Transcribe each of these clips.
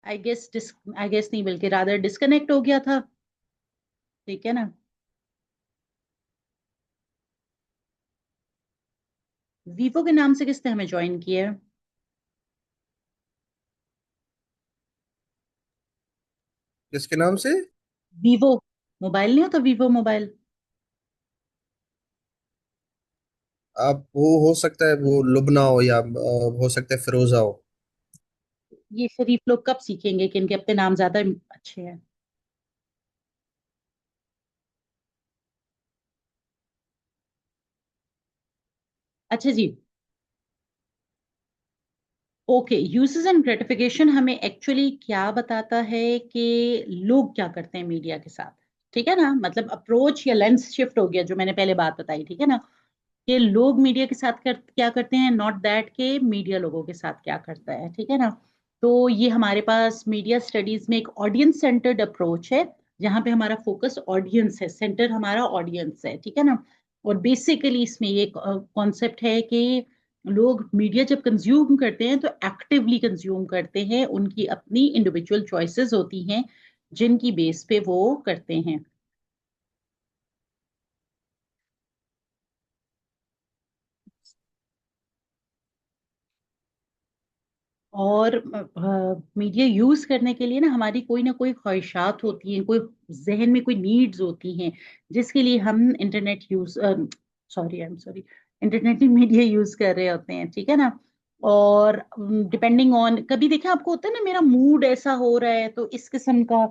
I guess नहीं, बल्कि rather disconnect हो गया था। ठीक है ना। वीवो के नाम से किसने हमें ज्वाइन किया है? किसके नाम से? वीवो मोबाइल नहीं होता, वीवो मोबाइल। आप वो हो सकता है वो लुबना हो या हो सकता है फिरोजा हो। ये शरीफ लोग कब सीखेंगे कि इनके अपने नाम ज्यादा अच्छे हैं। अच्छा जी। ओके, यूसेस एंड ग्रेटिफिकेशन हमें एक्चुअली क्या बताता है कि लोग क्या करते हैं मीडिया के साथ। ठीक है ना, मतलब अप्रोच या लेंस शिफ्ट हो गया, जो मैंने पहले बात बताई। ठीक है ना, कि लोग मीडिया के साथ क्या करते हैं, नॉट दैट के मीडिया लोगों के साथ क्या करता है। ठीक है ना। तो ये हमारे पास मीडिया स्टडीज में एक ऑडियंस सेंटर्ड अप्रोच है, जहाँ पे हमारा फोकस ऑडियंस है, सेंटर हमारा ऑडियंस है। ठीक है ना। और बेसिकली इसमें ये कॉन्सेप्ट है कि लोग मीडिया जब कंज्यूम करते हैं तो एक्टिवली कंज्यूम करते हैं, उनकी अपनी इंडिविजुअल चॉइसेस होती हैं जिनकी बेस पे वो करते हैं। और मीडिया यूज करने के लिए ना हमारी कोई ना कोई ख्वाहिशात होती हैं, कोई जहन में कोई नीड्स होती हैं, जिसके लिए हम internet use sorry, I am sorry, internet media use कर रहे होते हैं। ठीक है ना। और डिपेंडिंग ऑन, कभी देखा आपको होता है ना, मेरा मूड ऐसा हो रहा है तो इस किस्म का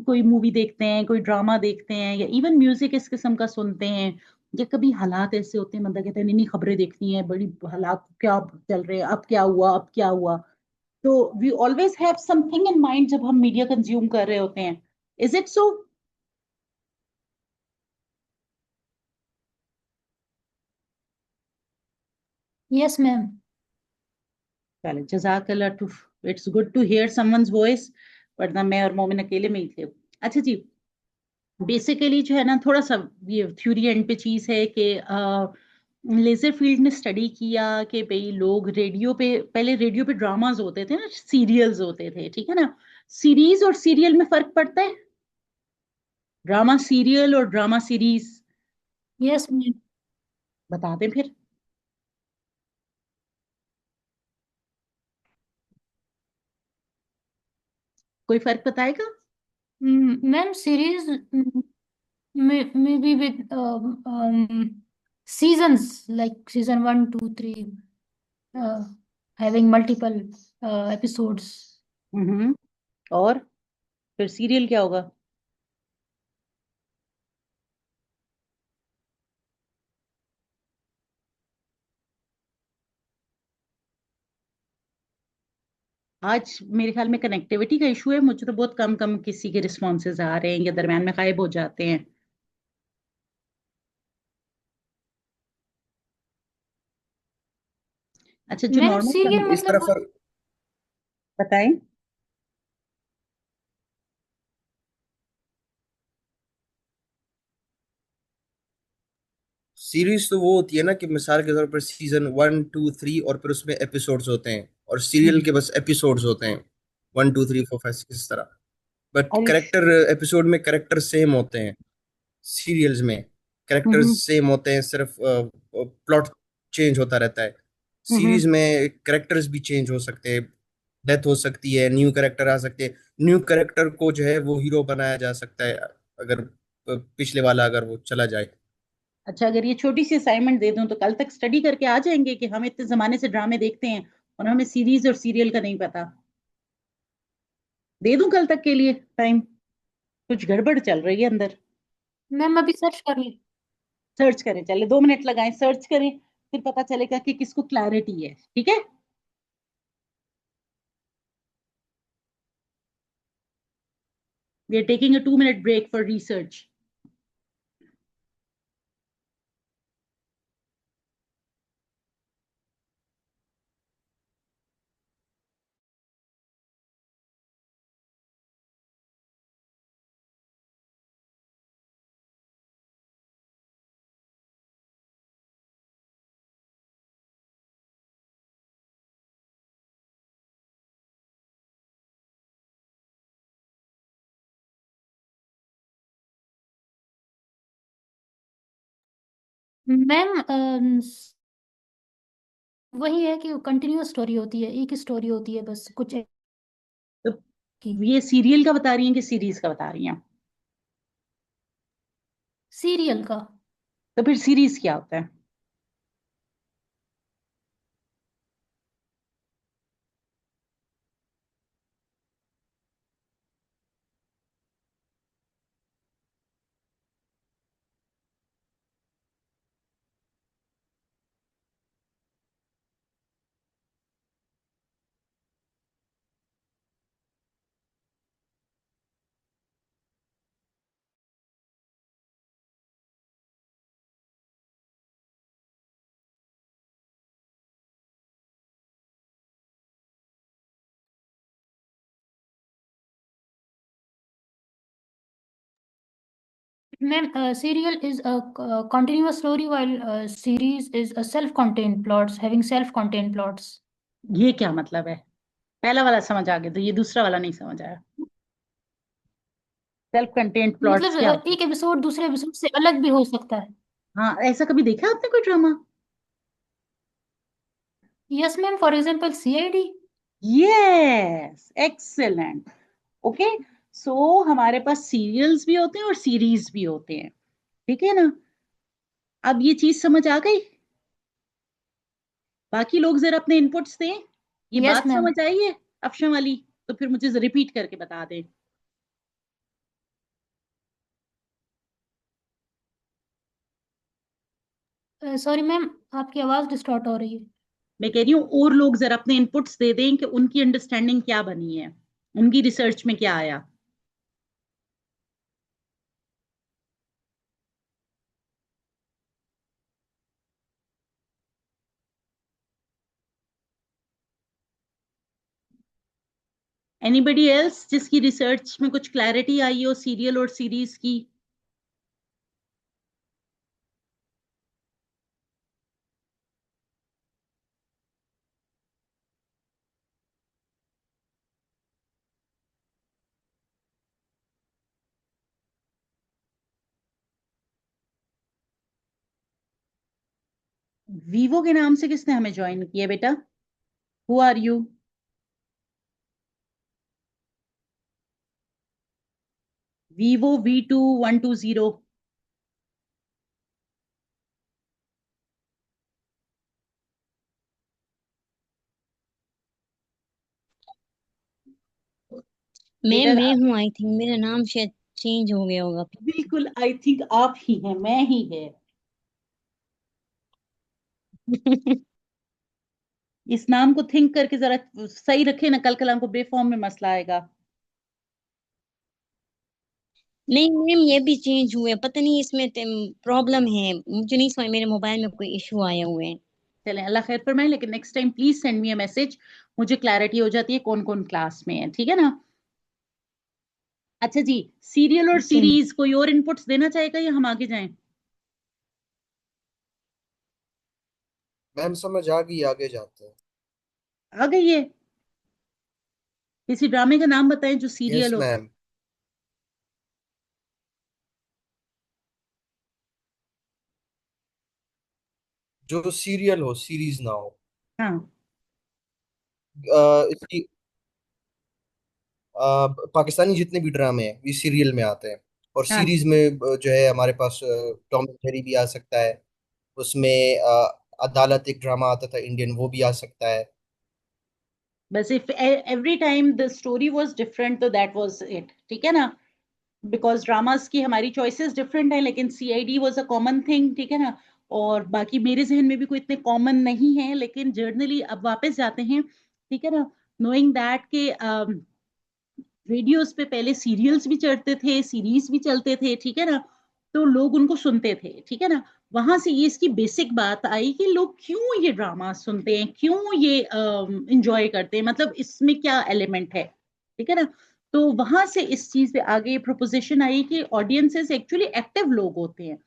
कोई मूवी देखते हैं, कोई ड्रामा देखते हैं, या इवन म्यूजिक इस किस्म का सुनते हैं। या कभी हालात ऐसे होते हैं, बंदा कहता है नहीं नहीं, खबरें देखनी है, बड़ी हालात क्या चल रहे हैं, अब क्या हुआ, अब क्या हुआ। तो we always have something in mind जब हम मीडिया कंज्यूम कर रहे होते हैं। Is it so? Yes ma'am. चले, जजाकल्ला too, it's good to hear someone's voice, वरना मैं और मोमिन अकेले में ही थे। अच्छा जी। बेसिकली जो है ना, थोड़ा सा ये थ्योरी एंड पे चीज है कि लेजर फील्ड ने स्टडी किया कि भाई लोग रेडियो पे, पहले रेडियो पे ड्रामाज होते थे ना, सीरियल्स होते थे। ठीक है ना। सीरीज और सीरियल में फर्क पड़ता है, ड्रामा सीरियल और ड्रामा सीरीज। Yes ma'am. बता दें फिर, कोई फर्क बताएगा? मैम सीरीज में be with seasons like season 1 2 3 uh, having multiple episodes. हम्म। और फिर सीरियल क्या होगा? आज मेरे ख्याल में कनेक्टिविटी का इशू है, मुझे तो बहुत कम कम किसी के रिस्पॉन्सेज आ रहे हैं या दरम्यान में गायब हो जाते हैं। अच्छा, जो मैम नॉर्मल, सीरियल इस तरह मतलब फर्क। बताएं। सीरीज तो वो होती है ना कि मिसाल के तौर पर सीजन 1 2 3 और फिर उसमें एपिसोड्स होते हैं, और सीरियल हम्म। के बस एपिसोड्स होते हैं 1 2 3 4 5 6 इस तरह। बट और करेक्टर, एपिसोड में करेक्टर सेम होते हैं, सीरियल्स में करेक्टर्स हम्म सेम होते हैं, सिर्फ प्लॉट चेंज होता रहता है। हम्म सीरीज में करेक्टर्स भी चेंज हो सकते हैं, डेथ हो सकती है, न्यू करेक्टर आ सकते हैं। न्यू करेक्टर को जो है वो हीरो बनाया जा सकता है अगर पिछले वाला अगर वो चला जाए। अच्छा, अगर ये छोटी सी असाइनमेंट दे दूं तो कल तक स्टडी करके आ जाएंगे कि हम इतने जमाने से ड्रामे देखते हैं और हमें सीरीज और सीरियल का नहीं पता? दे दूं कल तक के लिए टाइम? कुछ गड़बड़ चल रही है अंदर। मैम अभी सर्च कर ली। सर्च करें, चले 2 मिनट लगाएं, सर्च करें, फिर पता चलेगा कि किसको क्लैरिटी है। ठीक है। We are taking a 2 minute break for research. Ma'am वही है कि कंटिन्यूअस स्टोरी होती है, एक ही स्टोरी होती है बस कुछ तो की। ये सीरियल का बता रही हैं कि सीरीज का बता रही हैं? सीरियल का। तो फिर सीरीज क्या होता है? Ma'am serial is a continuous story while series is a self-contained plots having self-contained plots. ये क्या मतलब है? पहला वाला समझ आ गया, तो ये दूसरा वाला नहीं समझ आया। सेल्फ कंटेंट प्लॉट्स मतलब क्या होते हैं? एक एपिसोड दूसरे एपिसोड से अलग भी हो सकता है। हाँ, ऐसा कभी देखा आपने कोई drama? Yes ma'am, for example CID. Yes, excellent. Okay, so हमारे पास सीरियल्स भी होते हैं और सीरीज भी होते हैं, ठीक है ना? अब ये चीज समझ आ गई? बाकी लोग जरा अपने इनपुट्स दें। ये यस बात मैम। समझ आई है अफशा वाली? तो फिर मुझे रिपीट करके बता दें। सॉरी मैम, आपकी आवाज डिस्टॉर्ट हो रही है। मैं कह रही हूँ और लोग जरा अपने इनपुट्स दे दें कि उनकी अंडरस्टैंडिंग क्या बनी है, उनकी रिसर्च में क्या आया। एनीबडी एल्स जिसकी रिसर्च में कुछ क्लैरिटी आई हो सीरियल और सीरीज की? वीवो के नाम से किसने हमें ज्वाइन किया बेटा? Who are you? Vivo V2120। Ma'am बेटा मैं हूँ, आई थिंक मेरा नाम शायद चेंज हो गया होगा। बिल्कुल, आई थिंक आप ही हैं, मैं ही है। इस नाम को थिंक करके जरा सही रखे ना, कल कल हमको बेफॉर्म में मसला आएगा। नहीं मैम, ये भी चेंज हुए, पता नहीं इसमें प्रॉब्लम है, मुझे नहीं समझ, मेरे मोबाइल में कोई इशू आया हुए है। चलें, अल्लाह खैर फरमाए, लेकिन next time please send me a message, मुझे क्लैरिटी हो जाती है कौन कौन क्लास में है, ठीक है ना? अच्छा जी, सीरियल और ओके। सीरीज कोई और इनपुट्स देना चाहेगा या हम आगे जाएं? मैम समझ आ गई, आगे जाते हैं। आ गई है? किसी ड्रामे का नाम बताएं जो यस सीरियल हो। मैम। जो सीरियल हो, सीरीज ना हो। हाँ। इसकी पाकिस्तानी जितने भी ड्रामे हैं ये सीरियल में आते हैं। और हाँ, सीरीज में जो है हमारे पास टॉम एंड जेरी भी आ सकता है। उसमें अदालत एक ड्रामा आता था इंडियन, वो भी आ सकता है। बस if every time the story was different तो दैट वाज इट, ठीक है ना? बिकॉज ड्रामास की हमारी चॉइसेस डिफरेंट है, लेकिन CID was a common thing, ठीक है ना? और बाकी मेरे जहन में भी कोई इतने कॉमन नहीं है, लेकिन जर्नली अब वापस जाते हैं, ठीक है ना? नोइंग दैट के रेडियोस पे पहले सीरियल्स भी चढ़ते थे, सीरीज भी चलते थे, ठीक है ना? तो लोग उनको सुनते थे, ठीक है ना? वहां से ये इसकी बेसिक बात आई कि लोग क्यों ये ड्रामा सुनते हैं, क्यों ये इंजॉय करते हैं, मतलब इसमें क्या एलिमेंट है, ठीक है ना? तो वहां से इस चीज पे आगे प्रोपोजिशन आई कि ऑडियंसेस एक्चुअली एक्टिव लोग होते हैं,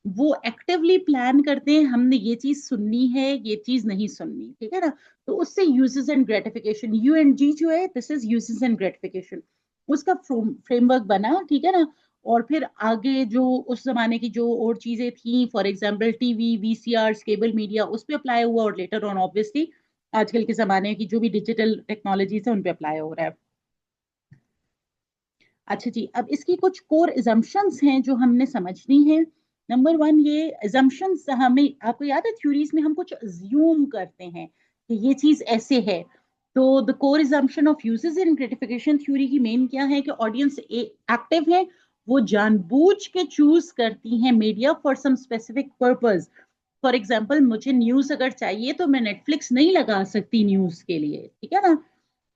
वो एक्टिवली प्लान करते हैं हमने ये चीज सुननी है, ये चीज नहीं सुननी, ठीक है ना? तो उससे uses and gratification, U and G जो है, this is uses and gratification, उसका फ्रेमवर्क बना, ठीक है ना? और फिर आगे जो उस जमाने की जो और चीजें थी, for example TV, VCR, cable media, उस पे अप्लाई हुआ, और लेटर ऑन ऑब्वियसली आजकल के जमाने की जो भी डिजिटल टेक्नोलॉजीज है उन पे अप्लाई हो रहा है। अच्छा जी, अब इसकी कुछ कोर एजम्पशंस हैं जो हमने समझनी है। नंबर वन, ये एजम्पशंस हमें, आपको याद है थ्योरीज में हम कुछ अज्यूम करते हैं कि ये चीज ऐसे है। तो the core assumption of uses in gratification theory की मेन क्या है कि ऑडियंस एक्टिव है, वो जानबूझ के चूज करती हैं media for some specific purpose. For example, मुझे न्यूज अगर चाहिए तो मैं नेटफ्लिक्स नहीं लगा सकती न्यूज के लिए, ठीक है ना।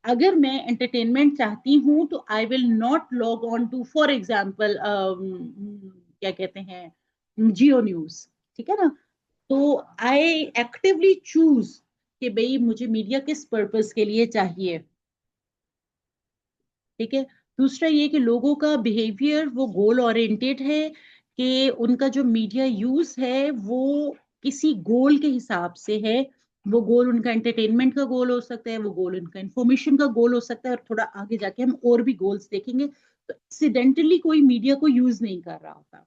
अगर मैं एंटरटेनमेंट चाहती हूँ तो I will not log on to, for example क्या कहते हैं, जियो न्यूज, ठीक है ना। तो आई एक्टिवली चूज कि भाई मुझे मीडिया किस पर्पस के लिए चाहिए, ठीक है। दूसरा ये कि लोगों का बिहेवियर वो गोल ओरिएंटेड है, कि उनका जो मीडिया यूज है वो किसी गोल के हिसाब से है। वो गोल उनका एंटरटेनमेंट का गोल हो सकता है, वो गोल उनका इंफॉर्मेशन का गोल हो सकता है, और थोड़ा आगे जाके हम और भी गोल्स देखेंगे। तो एक्सीडेंटली कोई मीडिया को यूज नहीं कर रहा होता।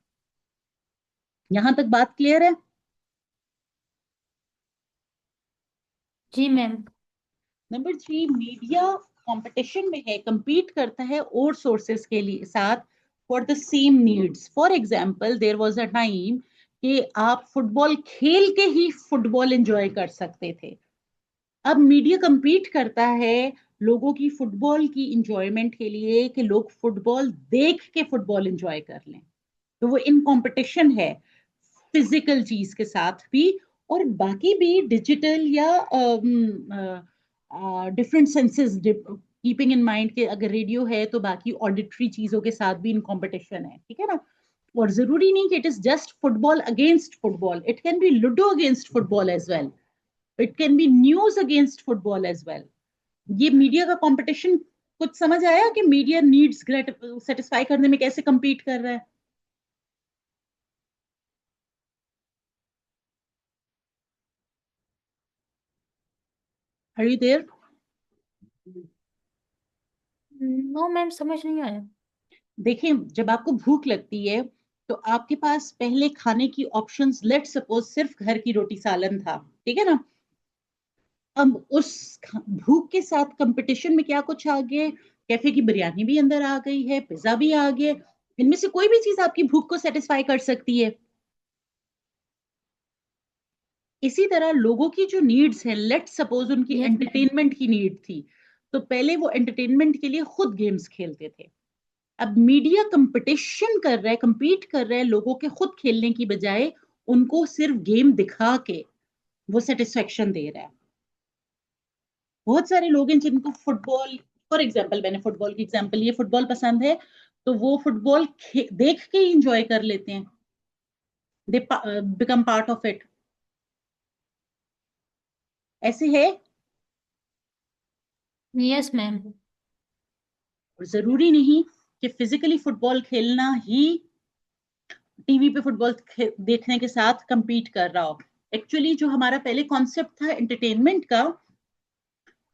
यहां तक बात क्लियर है? जी ma'am. Number three, media competition में है, compete करता है और सोर्सेस के लिए साथ for the same needs. For example, there was a time कि आप फुटबॉल खेल के ही फुटबॉल एंजॉय कर सकते थे। अब मीडिया compete करता है लोगों की फुटबॉल की इंजॉयमेंट के लिए, कि लोग फुटबॉल देख के फुटबॉल एंजॉय कर लें। तो वो इन कंपटीशन है फिजिकल चीज के साथ भी, और बाकी भी डिजिटल या different senses, keeping in mind के अगर रेडियो है तो बाकी ऑडिटरी चीजों के साथ भी इन कंपटीशन है, ठीक है ना। और जरूरी नहीं कि it is just football against football, it can be ludo against football as well, it can be news against football as well. ये मीडिया का कंपटीशन कुछ समझ आया कि मीडिया नीड्स सेटिस्फाई करने में कैसे compete कर रहा है? Are you there? No ma'am, समझ नहीं आया। देखिए, जब आपको भूख लगती है तो आपके पास पहले खाने की ऑप्शंस, लेट सपोज सिर्फ घर की रोटी सालन था, ठीक है ना। अब उस भूख के साथ कंपटीशन में क्या कुछ आ गए, कैफे की बिरयानी भी अंदर आ गई है, पिज्जा भी आ गए। इनमें से कोई भी चीज आपकी भूख को सेटिस्फाई कर सकती है। इसी तरह लोगों की जो नीड्स हैं, लेट सपोज उनकी यस मैम। एंटरटेनमेंट की नीड थी, तो पहले वो एंटरटेनमेंट के लिए खुद गेम्स खेलते थे। अब मीडिया कंपटीशन कर रहा है, compete कर रहा है लोगों के खुद खेलने की बजाय, उनको सिर्फ गेम दिखा के वो सेटिस्फेक्शन दे रहा है। बहुत सारे लोग हैं जिनको फुटबॉल, फॉर एग्जाम्पल मैंने फुटबॉल की एग्जाम्पल, ये फुटबॉल पसंद है तो वो फुटबॉल देख के ही इंजॉय कर लेते हैं, they become part of it. ऐसे है। Yes ma'am. और जरूरी नहीं कि फिजिकली फुटबॉल खेलना ही टीवी पे फुटबॉल देखने के साथ compete कर रहा हो। एक्चुअली जो हमारा पहले कॉन्सेप्ट था एंटरटेनमेंट का,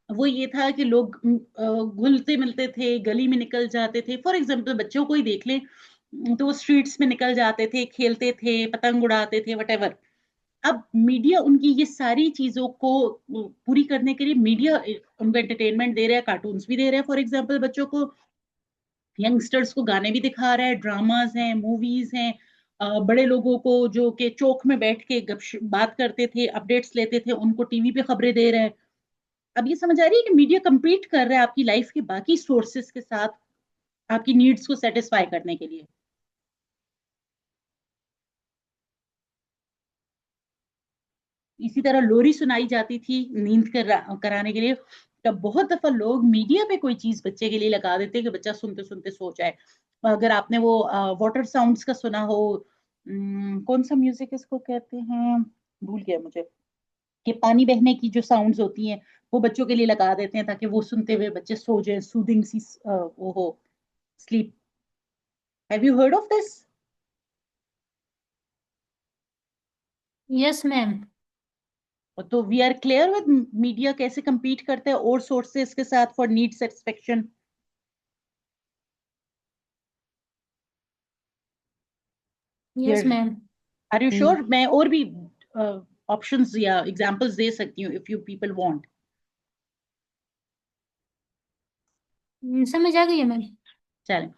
वो ये था कि लोग घुलते मिलते थे, गली में निकल जाते थे। फॉर एग्जाम्पल, बच्चों को ही देख लें, तो वो स्ट्रीट्स में निकल जाते थे, खेलते थे, पतंग उड़ाते थे, वटेवर। अब मीडिया उनकी ये सारी चीजों को पूरी करने के लिए मीडिया उनको एंटरटेनमेंट दे रहा है, कार्टून्स भी दे रहा है। फॉर एग्जाम्पल, बच्चों को, यंगस्टर्स को गाने भी दिखा रहा है, ड्रामाज हैं, मूवीज हैं। बड़े लोगों को जो कि चौक में बैठ के बात करते थे, अपडेट्स लेते थे, उनको टीवी पे खबरें दे रहे हैं। अब ये समझ आ रही है कि मीडिया compete कर रहा है आपकी लाइफ के बाकी सोर्सेस के साथ, आपकी नीड्स को सेटिस्फाई करने के लिए। इसी तरह लोरी सुनाई जाती थी नींद कराने के लिए। तब बहुत दफा लोग मीडिया पे कोई चीज बच्चे के लिए लगा देते कि बच्चा सुनते सुनते सो जाए। अगर आपने वो वाटर साउंड्स का सुना हो, कौन सा म्यूजिक इसको कहते हैं, भूल गया मुझे, कि पानी बहने की जो साउंड्स होती हैं, वो बच्चों के लिए लगा देते हैं ताकि वो सुनते हुए बच्चे सो जाए, सूदिंग सी वो हो, sleep. Have you heard of this? Yes ma'am. तो we are clear with media कैसे compete करता है और सोर्सेस के साथ for need satisfaction. Yes, ma'am. Are you sure? मैं और भी ऑप्शंस या एग्जांपल्स दे सकती हूँ इफ यू पीपल वांट। समझ आ गई है मैम। चलें,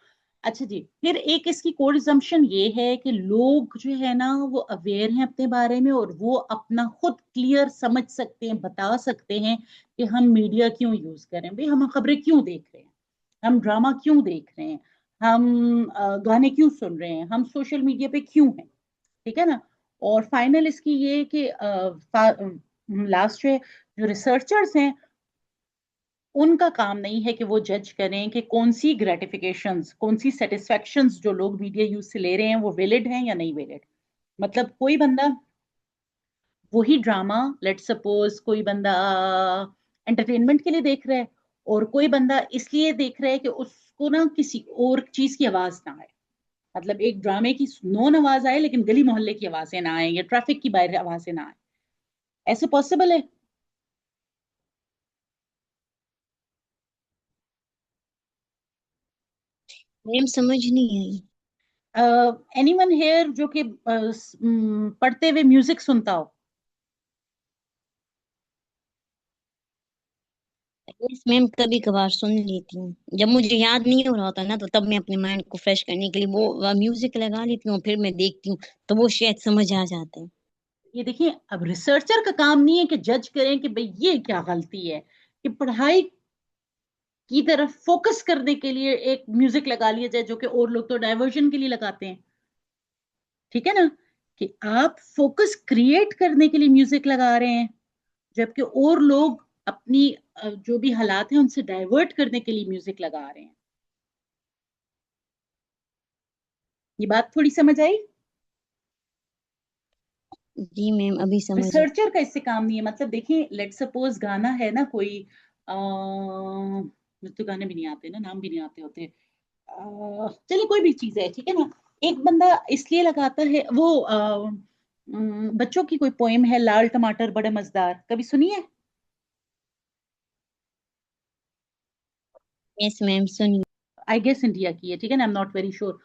अच्छा जी। फिर एक इसकी कोर assumption ये है कि लोग जो है ना वो अवेयर हैं अपने बारे में, और वो अपना खुद क्लियर समझ सकते हैं, बता सकते हैं कि हम मीडिया क्यों यूज करें, भाई हम खबरें क्यों देख रहे हैं, हम ड्रामा क्यों देख रहे हैं, हम गाने क्यों सुन रहे हैं, हम सोशल मीडिया पे क्यों हैं, ठीक है ना। और फाइनल इसकी ये कि लास्ट जो रिसर्चर्स हैं उनका काम नहीं है कि वो जज करें कि कौन सी ग्रेटिफिकेशंस, कौन सी सेटिस्फैक्शंस जो लोग मीडिया यूज से ले रहे हैं वो वैलिड हैं या नहीं वैलिड। मतलब कोई बंदा वही ड्रामा, लेट सपोज कोई बंदा एंटरटेनमेंट के लिए देख रहा है, और कोई बंदा इसलिए देख रहा है कि उसको ना किसी और चीज की आवाज ना आए, मतलब एक ड्रामे की नॉन आवाज आए लेकिन गली मोहल्ले की आवाजें ना आए या ट्रैफिक की बाहर आवाजें ना आए। ऐसे पॉसिबल है? मैम समझ नहीं आई। एनीवन हेयर जो कि पढ़ते हुए म्यूजिक सुनता हो? यस मैम, कभी कभार सुन लेती हूँ, जब मुझे याद नहीं हो रहा होता ना, तो तब मैं अपने माइंड को फ्रेश करने के लिए वो म्यूजिक लगा लेती हूँ, फिर मैं देखती हूँ, तो वो शायद समझ आ जाता है। ये देखिए, अब रिसर्चर का काम नहीं है कि जज करें कि भाई ये क्या गलती है, कि पढ़ाई की तरफ फोकस करने के लिए एक म्यूजिक लगा लिया जाए, जो कि और लोग तो डाइवर्जन के लिए लगाते हैं, ठीक है ना, कि आप फोकस क्रिएट करने के लिए म्यूजिक लगा रहे हैं, जबकि और लोग अपनी जो भी हालात हैं उनसे डाइवर्ट करने के लिए म्यूजिक लगा रहे हैं। ये बात थोड़ी समझ आई? जी मैम, अभी समझ आई। रिसर्चर का इससे काम नहीं है। मतलब देखिए, लेट सपोज गाना है ना कोई, मुझे तो गाने भी नहीं आते ना, नाम भी नहीं आते होते, चलिए कोई भी चीज है, ठीक है ना। एक बंदा इसलिए लगाता है वो बच्चों की कोई पोएम है, लाल टमाटर बड़े मजेदार, कभी सुनी है? यस मैम, सुनिए। आई गेस इंडिया की है, ठीक है ना, I am not very sure.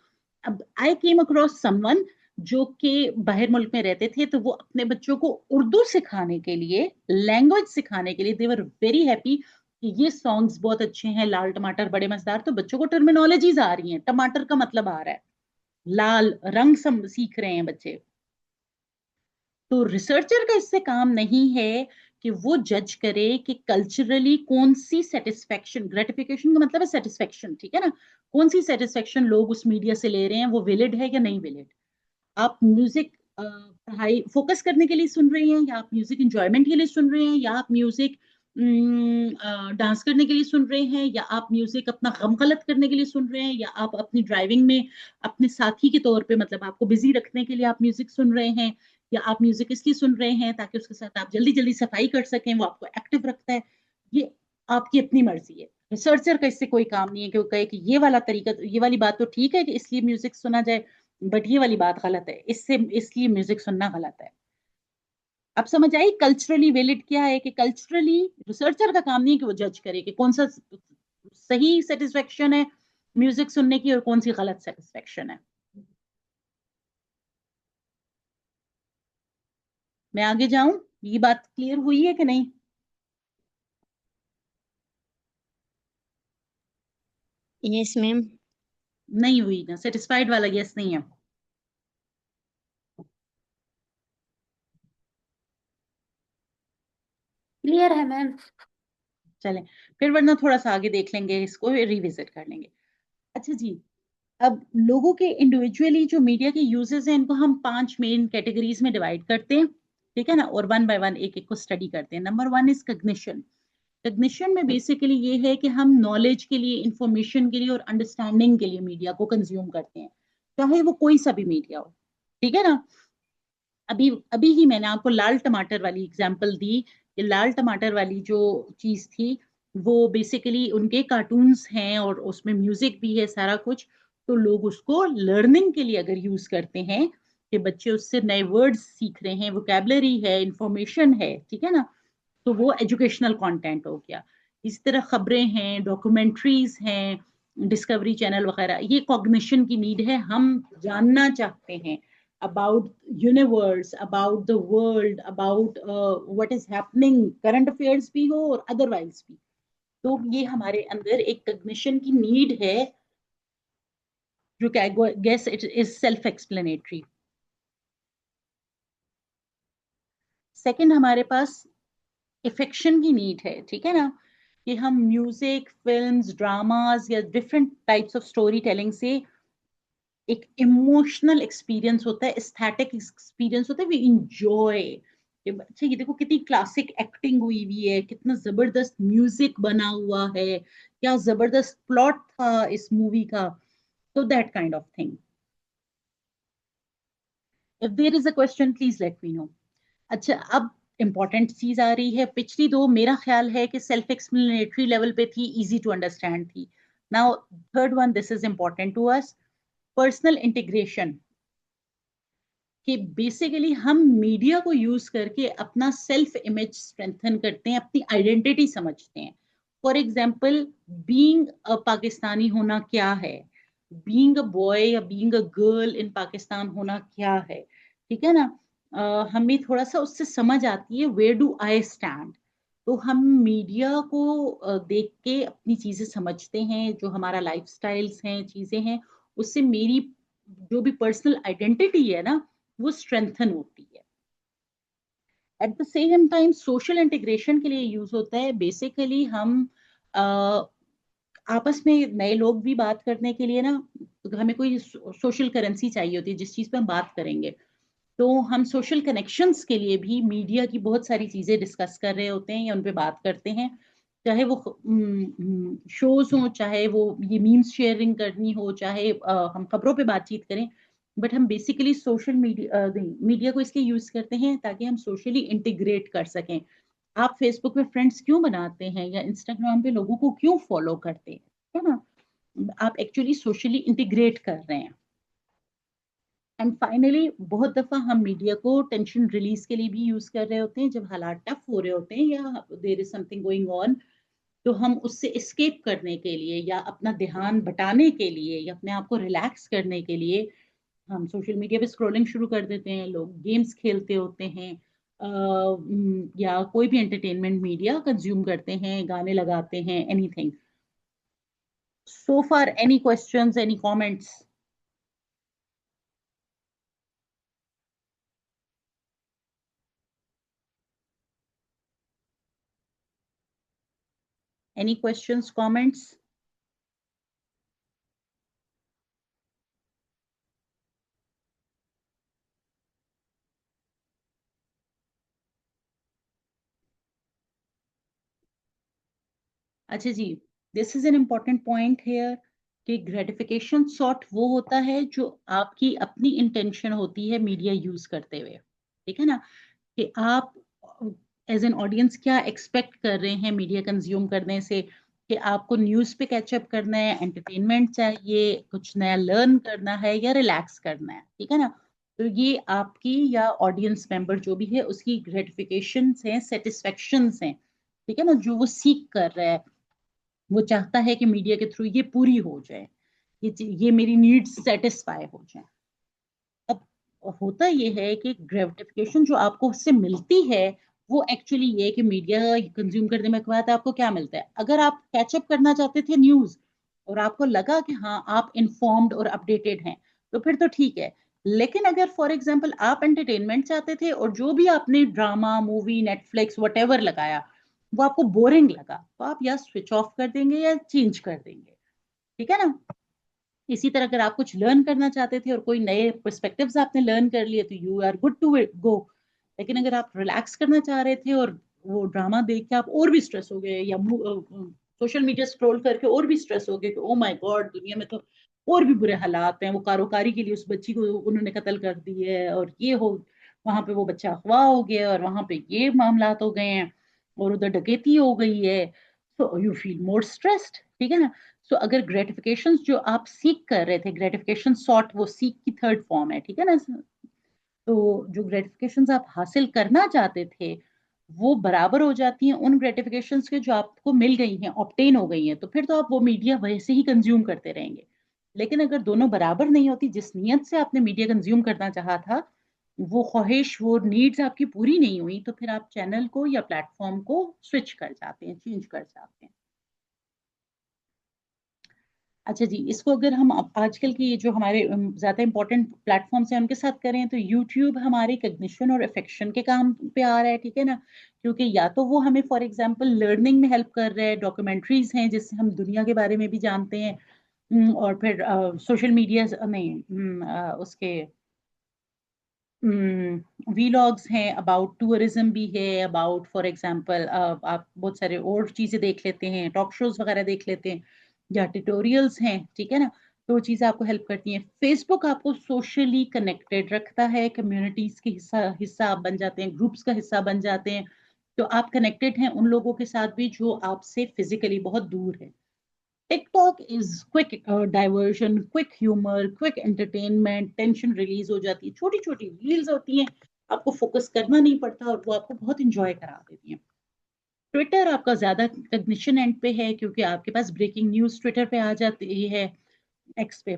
अब आई केम अक्रॉस समवन जो कि बाहर मुल्क में रहते थे, तो वो अपने बच्चों को उर्दू सिखाने के लिए, लैंग्वेज सिखाने के लिए, दे वर वेरी हैप्पी कि ये सॉन्ग्स बहुत अच्छे हैं, लाल टमाटर बड़े मजेदार, तो बच्चों को टर्मिनोलॉजीज आ रही हैं, टमाटर का मतलब आ रहा है, लाल रंग सम सीख रहे हैं बच्चे। तो रिसर्चर का इससे काम नहीं है कि वो जज करे कि कल्चरली कौन सी सेटिस्फेक्शन, ग्रेटिफिकेशन का मतलब है सेटिस्फेक्शन, ठीक है ना, कौन सी सेटिस्फेक्शन लोग उस मीडिया से ले रहे हैं वो वैलिड है या नहीं वैलिड। आप म्यूजिक पढ़ाई फोकस करने के लिए सुन रहे हैं, या आप म्यूजिक इंजॉयमेंट के लिए सुन रहे हैं, या आप म्यूजिक डांस करने के लिए सुन रहे हैं, या आप म्यूजिक अपना गम गलत करने के लिए सुन रहे हैं, या आप अपनी ड्राइविंग में अपने साथी के तौर पे, मतलब आपको बिजी रखने के लिए आप म्यूजिक सुन रहे हैं, या आप म्यूजिक इसलिए सुन रहे हैं ताकि उसके साथ आप जल्दी जल्दी सफाई कर सकें, वो आपको एक्टिव रखता है, ये आपकी अपनी मर्जी है। रिसर्चर का इससे कोई काम नहीं है कि वो कहे कि ये वाला तरीका, ये वाली बात तो ठीक है कि इसलिए म्यूजिक सुना जाए, बट ये वाली बात गलत है, इससे इसलिए म्यूजिक सुनना गलत है। अब समझ आई कल्चरली वैलिड क्या है, कि कल्चरली रिसर्चर का काम नहीं है कि वो जज करे कि कौन सा सही सेटिस्फेक्शन है म्यूजिक सुनने की और कौन सी गलत सेटिस्फेक्शन है। मैं आगे जाऊं, ये बात क्लियर हुई है कि नहीं? Yes ma'am. नहीं हुई ना, सेटिस्फाइड वाला यस नहीं है। क्लियर है मैम। चलें, फिर वरना थोड़ा सा आगे देख लेंगे, इसको रिविजिट कर लेंगे। अच्छा जी, अब लोगों के इंडिविजुअली जो मीडिया के यूजेस हैं, इनको हम 5 मेन कैटेगरीज में डिवाइड करते हैं, ठीक है ना, और वन बाय वन एक एक को स्टडी करते हैं। Number 1 is cognition. कग्निशन में बेसिकली ये है कि हम नॉलेज के लिए, इंफॉर्मेशन के लिए और अंडरस्टैंडिंग के लिए मीडिया को कंज्यूम करते हैं, चाहे वो कोई सा भी मीडिया हो, ठीक है ना। अभी अभी ही मैंने आपको लाल टमाटर वाली एग्जांपल दी, कि लाल टमाटर वाली जो चीज थी वो बेसिकली उनके कार्टून्स हैं और उसमें म्यूजिक भी है सारा कुछ, तो लोग उसको लर्निंग के लिए अगर यूज करते हैं कि बच्चे उससे नए वर्ड्स सीख रहे हैं, वोकेबलरी है, इंफॉर्मेशन है, ठीक है ना, तो वो एजुकेशनल कंटेंट हो गया। इसी तरह खबरें हैं, डॉक्यूमेंट्रीज हैं, डिस्कवरी चैनल वगैरह, ये कॉग्निशन की नीड है, हम जानना चाहते हैं, about universe, about the world, about what is happening, current affairs भी हो और अदरवाइज भी। तो ये हमारे अंदर एक कॉग्निशन की नीड है, जो guess it is self explanatory. Second, हमारे पास इफेक्शन की नीड है, ठीक है ना, कि हम म्यूजिक, फिल्म्स, ड्रामास या different types of story telling से एक इमोशनल एक्सपीरियंस होता है, एस्थेटिक एक्सपीरियंस होता है, वी इंजॉय। अच्छा, ये देखो कितनी क्लासिक एक्टिंग हुई हुई है, कितना जबरदस्त म्यूजिक बना हुआ है, क्या जबरदस्त प्लॉट था इस मूवी का। तो that kind of thing. If there is a question please let me know. अच्छा, अब इंपॉर्टेंट चीज आ रही है। पिछली दो मेरा ख्याल है कि सेल्फ एक्सप्लेनेटरी लेवल पे थी, इजी टू अंडरस्टैंड थी। Now third one, this is important to us, personal integration. कि बेसिकली हम मीडिया को यूज करके अपना सेल्फ इमेज स्ट्रेंथन करते हैं, अपनी आइडेंटिटी समझते हैं। For example, being a Pakistani होना क्या है, बीइंग अ बॉय या being a girl in Pakistan होना क्या है, ठीक है ना। हमें थोड़ा सा उससे समझ आती है वेयर डू आई स्टैंड। तो हम मीडिया को देख के अपनी चीजें समझते हैं, जो हमारा लाइफ स्टाइल्स हैं, चीजें हैं, उससे मेरी जो भी पर्सनल आइडेंटिटी है ना, वो स्ट्रेंथन होती है। At the same time social integration के लिए यूज होता है। बेसिकली हम आपस में नए लोग भी बात करने के लिए ना, हमें कोई सोशल करेंसी चाहिए होती है जिस चीज पे हम बात करेंगे। तो हम सोशल कनेक्शंस के लिए भी मीडिया की बहुत सारी चीजें डिस्कस कर रहे होते हैं या उन पे बात करते हैं, चाहे वो शोज हो, चाहे वो ये मीम्स शेयरिंग करनी हो, चाहे हम खबरों पे बातचीत करें। बट हम बेसिकली सोशल मीडिया मीडिया को इसके यूज करते हैं ताकि हम सोशली इंटीग्रेट कर सकें। आप फेसबुक पे फ्रेंड्स क्यों बनाते हैं या इंस्टाग्राम पे लोगों को क्यों फॉलो करते हैं, है ना। आप एक्चुअली सोशली इंटीग्रेट कर रहे हैं। एंड फाइनली, बहुत दफा हम मीडिया को टेंशन रिलीज के लिए भी यूज कर रहे होते हैं, जब हालात टफ हो रहे होते हैं या there is something going on, तो हम उससे एस्केप करने के लिए या अपना ध्यान बटाने के लिए या अपने आप को रिलैक्स करने के लिए हम सोशल मीडिया पे स्क्रॉलिंग शुरू कर देते हैं। लोग गेम्स खेलते होते हैं, या कोई भी एंटरटेनमेंट मीडिया कंज्यूम करते हैं, गाने लगाते हैं, anything. So far any questions, any comments? Any questions, comments? अच्छा जी, this is an important point here कि ग्रेटिफिकेशन सॉर्ट वो होता है जो आपकी अपनी इंटेंशन होती है मीडिया यूज करते हुए, ठीक है ना। कि आप एज एन ऑडियंस क्या एक्सपेक्ट कर रहे हैं मीडिया कंज्यूम करने से, कि आपको न्यूज़ पे कैचअप करना है, एंटरटेनमेंट चाहिए, कुछ नया लर्न करना है या रिलैक्स करना है, ठीक है ना। तो ये आपकी या ऑडियंस मेंबर जो भी है उसकी ग्रेटिफिकेशन हैं, सेटिस्फेक्शन हैं, ठीक है ना, जो वो सीख कर रहा है। वो चाहता है कि मीडिया के थ्रू ये पूरी हो जाए, ये मेरी नीड्स सेटिस्फाई हो जाए। अब होता ये है कि ग्रेटिफिकेशन जो आपको उससे मिलती है, वो एक्चुअली ये कि मीडिया कंज्यूम करने के बाद आपको क्या मिलता है। अगर आप कैचअप करना चाहते थे न्यूज और आपको लगा कि हाँ आप इंफॉर्म्ड और अपडेटेड हैं, तो फिर तो ठीक है। लेकिन अगर फॉर एग्जाम्पल आप एंटरटेनमेंट चाहते थे और जो भी आपने ड्रामा, मूवी, नेटफ्लिक्स, वट लगाया वो आपको बोरिंग लगा, तो आप या स्विच ऑफ कर देंगे या चेंज कर देंगे, ठीक है ना। इसी तरह अगर आप कुछ लर्न करना चाहते थे और कोई नए पर्सपेक्टिव्स आपने लर्न कर लिए, तो you are good to go. लेकिन अगर आप रिलैक्स करना चाह रहे थे और वो ड्रामा देख के आप और भी स्ट्रेस हो गए, या सोशल मीडिया स्क्रॉल करके और भी स्ट्रेस हो गए कि ओ माय गॉड दुनिया में तो और भी बुरे हालात हैं, वो कारोकारी के लिए उस बच्ची को उन्होंने कत्ल कर दी है, और ये हो वहां पे वो बच्चा अगवा हो गया और वहां पे ये मामलात हो गए हैं और उधर डकैती हो गई है, so you feel more stressed, ठीक है ना। सो अगर ग्रेटिफिकेशन जो आप सीख कर रहे थे, ग्रेटिफिकेशन सॉर्ट वो सीख की थर्ड फॉर्म है, ठीक है ना। तो जो ग्रेटिफिकेशंस आप हासिल करना चाहते थे वो बराबर हो जाती हैं उन ग्रेटिफिकेशंस के जो आपको मिल गई हैं, ऑब्टेन हो गई हैं, तो फिर तो आप वो मीडिया वैसे ही कंज्यूम करते रहेंगे। लेकिन अगर दोनों बराबर नहीं होती, जिस नीयत से आपने मीडिया कंज्यूम करना चाहा था, वो ख्वाहिश, वो नीड्स आपकी पूरी नहीं हुई, तो फिर आप चैनल को या प्लेटफॉर्म को स्विच कर जाते हैं, चेंज कर जाते हैं। अच्छा जी, इसको अगर हम आजकल की जो हमारे ज़्यादा इंपॉर्टेंट प्लेटफॉर्म्स हैं उनके साथ करें, तो यूट्यूब हमारे कग्निशन और अफेक्शन के काम पे आ रहा है, ठीक है ना, क्योंकि या तो वो हमें फॉर एग्जांपल लर्निंग में हेल्प कर रहा है, डॉक्यूमेंट्रीज हैं जिससे हम दुनिया के बारे में भी जानते हैं, और फिर सोशल मीडिया नहीं, उसके वीलॉग्स हैं, अबाउट टूरिज्म भी है, अबाउट फॉर एग्जांपल आप बहुत सारे और चीज़ें देख लेते हैं, टॉक शोज वगैरह देख लेते हैं, या ट्यूटोरियल्स हैं, ठीक है ना, तो वो चीज़ें आपको हेल्प करती हैं। फेसबुक आपको सोशली कनेक्टेड रखता है, कम्युनिटीज़ के हिस्सा हिस्सा आप बन जाते हैं, ग्रुप्स का हिस्सा बन जाते हैं, तो आप कनेक्टेड हैं उन लोगों के साथ भी जो आपसे फिजिकली बहुत दूर है। TikTok is quick diversion, quick humour, quick entertainment, tension release हो जाती है, छोटी छोटी रील्स होती हैं, आपको फोकस करना नहीं पड़ता और वो आपको बहुत इंजॉय करा देती हैं। ट्विटर आपका ज्यादा कग्निशन एंड पे है, क्योंकि आपके पास ब्रेकिंग न्यूज ट्विटर पे आ जाती है, एक्स पे,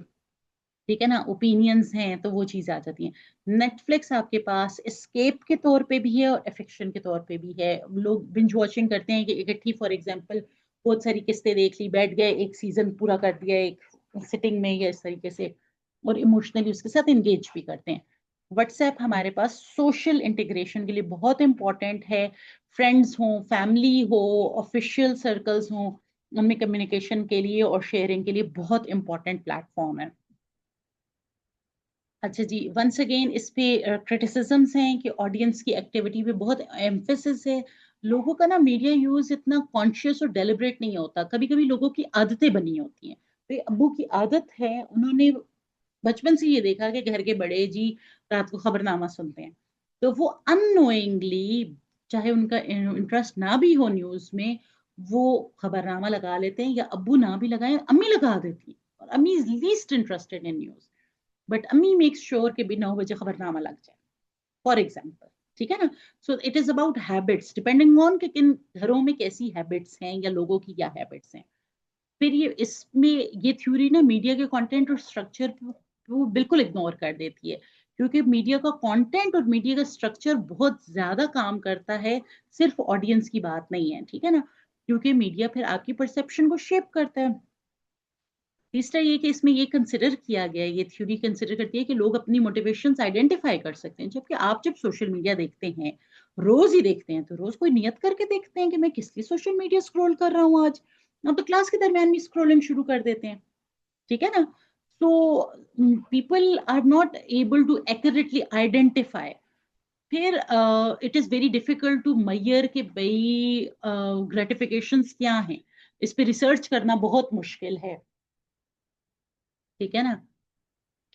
ठीक है ना, ओपिनियंस हैं तो वो चीज आ जाती है। नेटफ्लिक्स आपके पास एस्केप के तौर पे भी है और एफिक्शन के तौर पे भी है। लोग बिंज वॉचिंग करते हैं कि इकट्ठी फॉर एग्जांपल बहुत सारी किस्तें देख ली, बैठ गए, एक सीजन पूरा कर दिया एक सिटिंग में या इस तरीके से, और इमोशनली उसके साथ एंगेज भी करते हैं। व्हाट्सएप हमारे पास सोशल इंटीग्रेशन के लिए बहुत इंपॉर्टेंट है, फ्रेंड्स हो, फैमिली हो, ऑफिशियल सर्कल्स हो, उनमें कम्युनिकेशन के लिए और शेयरिंग के लिए बहुत इंपॉर्टेंट प्लेटफॉर्म है। अच्छा जी, वंस अगेन इस पे क्रिटिसिजम्स हैं कि ऑडियंस की एक्टिविटी पे बहुत एम्फेसिस है। लोगों का ना मीडिया यूज इतना कॉन्शियस और डेलिब्रेट नहीं होता, कभी कभी लोगों की आदतें बनी होती हैं। तो ये अब्बू की आदत है, उन्होंने बचपन से ये देखा कि घर के बड़े जी रात को खबरनामा सुनते हैं, तो वो अननोइंगली, चाहे उनका इंटरेस्ट ना भी हो न्यूज में, वो खबरनामा लगा लेते हैं, या अब्बू ना भी लगाए, अम्मी लगा देती है, और अम्मी is least interested in news, but अम्मी मेक्स श्योर कि भी 9 बजे खबरनामा लग जाए, फॉर एग्जाम्पल, ठीक है ना। So it is about habits, depending on कि किन घरों में कैसी हैबिट्स हैं या लोगों की क्या हैबिट्स हैं। फिर ये इसमें ये थ्योरी ना मीडिया के कंटेंट और स्ट्रक्चर को बिल्कुल इग्नोर कर देती है, क्योंकि मीडिया का कंटेंट और मीडिया का स्ट्रक्चर बहुत ज्यादा काम करता है, सिर्फ ऑडियंस की बात नहीं है, ठीक है ना, क्योंकि मीडिया फिर आपकी परसेप्शन को शेप करता है। तीसरा ये कि इसमें ये कंसिडर किया गया है, ये थ्योरी कंसिडर करती है कि लोग अपनी मोटिवेशंस आइडेंटिफाई कर सकते हैं, जबकि आप जब सोशल मीडिया देखते हैं, रोज ही देखते हैं, तो रोज कोई नियत करके देखते हैं कि मैं किस लिए सोशल मीडिया स्क्रॉल कर रहा हूँ आज, हम तो क्लास के दरमियान भी स्क्रॉलिंग शुरू कर देते हैं, ठीक है ना। So people are not able to accurately identify, फिर it is very difficult to measure के भाई ग्रेटिफिकेशंस क्या हैं, इस पे रिसर्च करना बहुत मुश्किल है, ठीक है ना,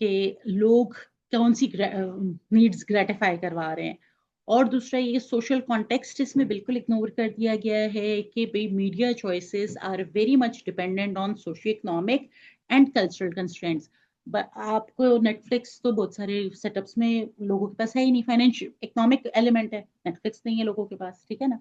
कि लोग कौन सी नीड्स ग्रेटिफाई करवा रहे हैं। और दूसरा ये सोशल कॉन्टेक्स्ट इसमें बिल्कुल इग्नोर कर दिया गया है कि भाई media choices are very much dependent on socio economic and cultural constraints. आपको नेटफ्लिक्स तो बहुत सारे सेटअप्स में लोगों के पास है ही नहीं, फाइनेंशियल इकोनॉमिक एलिमेंट है, नेटफ्लिक्स नहीं है लोगों के पास, ठीक है ना।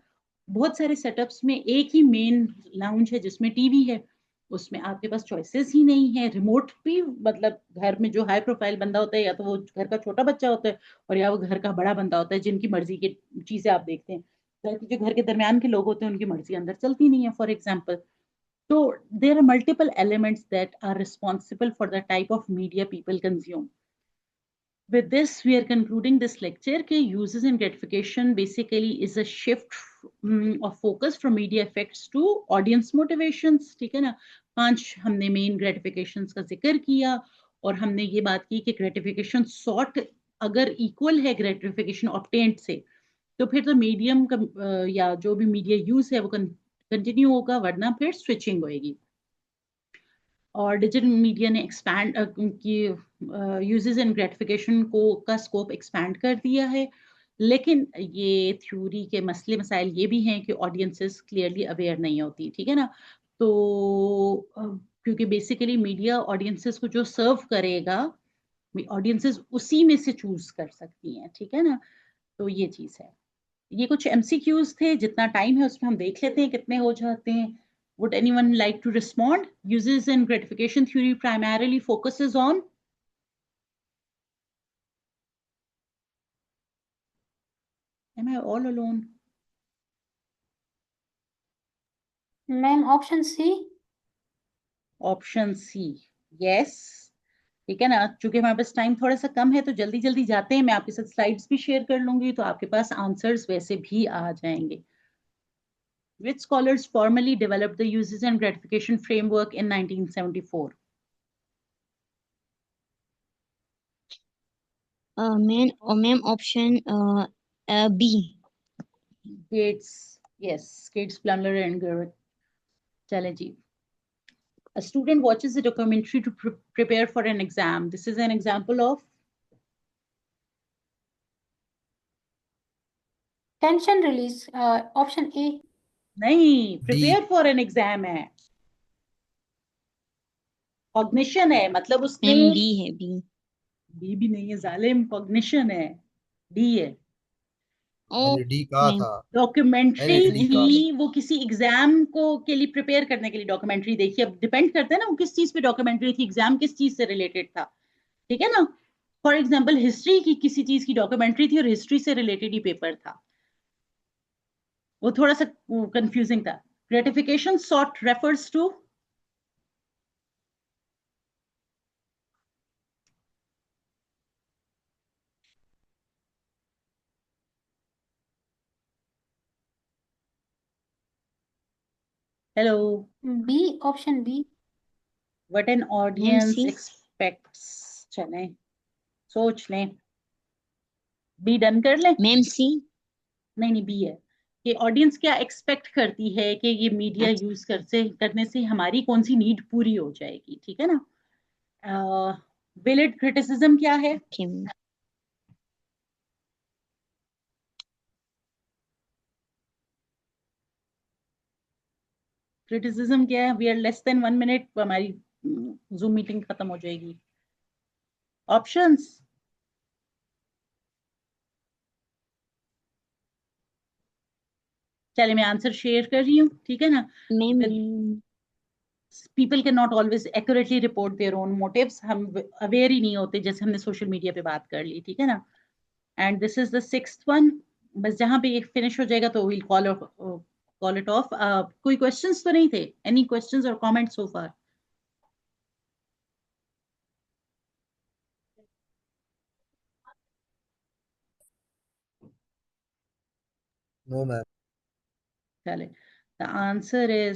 बहुत सारे सेटअप्स में एक ही मेन लाउंज है जिसमें टीवी है, उसमें आपके पास चॉइसेस ही नहीं है, रिमोट भी, मतलब घर में जो हाई प्रोफाइल बंदा होता है या तो वो घर का छोटा बच्चा होता है, और या वो घर का बड़ा बंदा होता है, जिनकी मर्जी की चीजें आप देखते हैं, जो घर के दरमियान के लोग होते हैं उनकी मर्जी अंदर चलती नहीं है, फॉर एग्जाम्पल। तो there are multiple elements that are responsible for the type of media people consume. With this, we are concluding this lecture कि uses and gratification basically is a shift of focus from media effects to audience motivations, ठीक है ना। 5 हमने main gratifications का जिक्र किया, और हमने ये बात की कि gratification sought अगर equal है gratification obtained से, तो फिर तो मीडियम या जो भी मीडिया यूज है वो कंटिन्यू होगा, वरना फिर स्विचिंग होएगी। और डिजिटल मीडिया ने एक्सपैंड की यूजेस एंड ग्रेटिफिकेशन को का स्कोप एक्सपैंड कर दिया है, लेकिन ये थ्योरी के मसले मसाइल ये भी हैं कि ऑडियंसेस क्लियरली अवेयर नहीं होती, ठीक है ना। तो क्योंकि बेसिकली मीडिया ऑडियंसेस को जो सर्व करेगा, ऑडियंसेस उसी में से चूज कर सकती हैं, ठीक है ना। तो ये चीज है। ये कुछ एमसीक्यूज थे, जितना टाइम है उसमें हम देख लेते हैं कितने हो जाते हैं। Would anyone like to respond? Uses and gratification theory primarily focuses on. Am I all alone? Ma'am, option C. Option C. Yes. ठीक है ना, चूंकि हमारे पास टाइम थोड़ा सा कम है तो जल्दी जल्दी जाते हैं। मैं आपके साथ स्लाइड्स भी शेयर कर लूंगी तो आपके पास आंसर्स वैसे भी आ जाएंगे। Which scholars formally developed the uses and gratification framework in 1974? Ma'am option B. Gates, yes, Gates, Plumler, and Gerrit. चलें जी। A student watches a documentary to prepare for an exam. This is an example of Tension release. Option A. नहीं, D. prepare for an exam है, cognition है, मतलब उसने ma'am B है, B. B भी नहीं है जालिम, cognition है, डी है। ओ मैंने डी कहा मैम था। डॉक्यूमेंट्री मैंने डी कहा था। थी, वो किसी एग्जाम को के लिए प्रिपेयर करने के लिए डॉक्यूमेंट्री देखी। अब डिपेंड करता है ना वो किस चीज पे डॉक्यूमेंट्री थी, एग्जाम किस चीज से रिलेटेड था, ठीक है ना। फॉर एग्जाम्पल हिस्ट्री की किसी चीज की डॉक्यूमेंट्री थी और हिस्ट्री से रिलेटेड ही पेपर था, वो थोड़ा सा कंफ्यूजिंग था। Gratification sought refers to. Hello. B. Option B. What an ma'am audience C. Expects. चलें सोच लें, बी डन कर लें। Ma'am C. नहीं नहीं, बी है कि ऑडियंस क्या एक्सपेक्ट करती है कि ये मीडिया अच्छा, यूज करने से हमारी कौन सी नीड पूरी हो जाएगी, ठीक है ना। वेलिड क्रिटिसिज्म क्या है? Okay ma'am. क्रिटिसिज्म क्या है? We are less than 1 minute, हमारी जूम मीटिंग खत्म हो जाएगी। ऑप्शंस। चलिए मैं आंसर शेयर कर रही हूँ, ठीक है ना। Ma'am people can not always accurately report their own motives, हम अवेयर ही नहीं होते, जैसे हमने सोशल मीडिया पे बात कर ली, ठीक है ना। And this is the sixth one. बस जहां पे ये फिनिश हो जाएगा तो विल कॉल इट ऑफ। कोई क्वेश्चंस तो नहीं थे? एनी क्वेश्चंस और comments so far? No ma'am. चले, द आंसर इज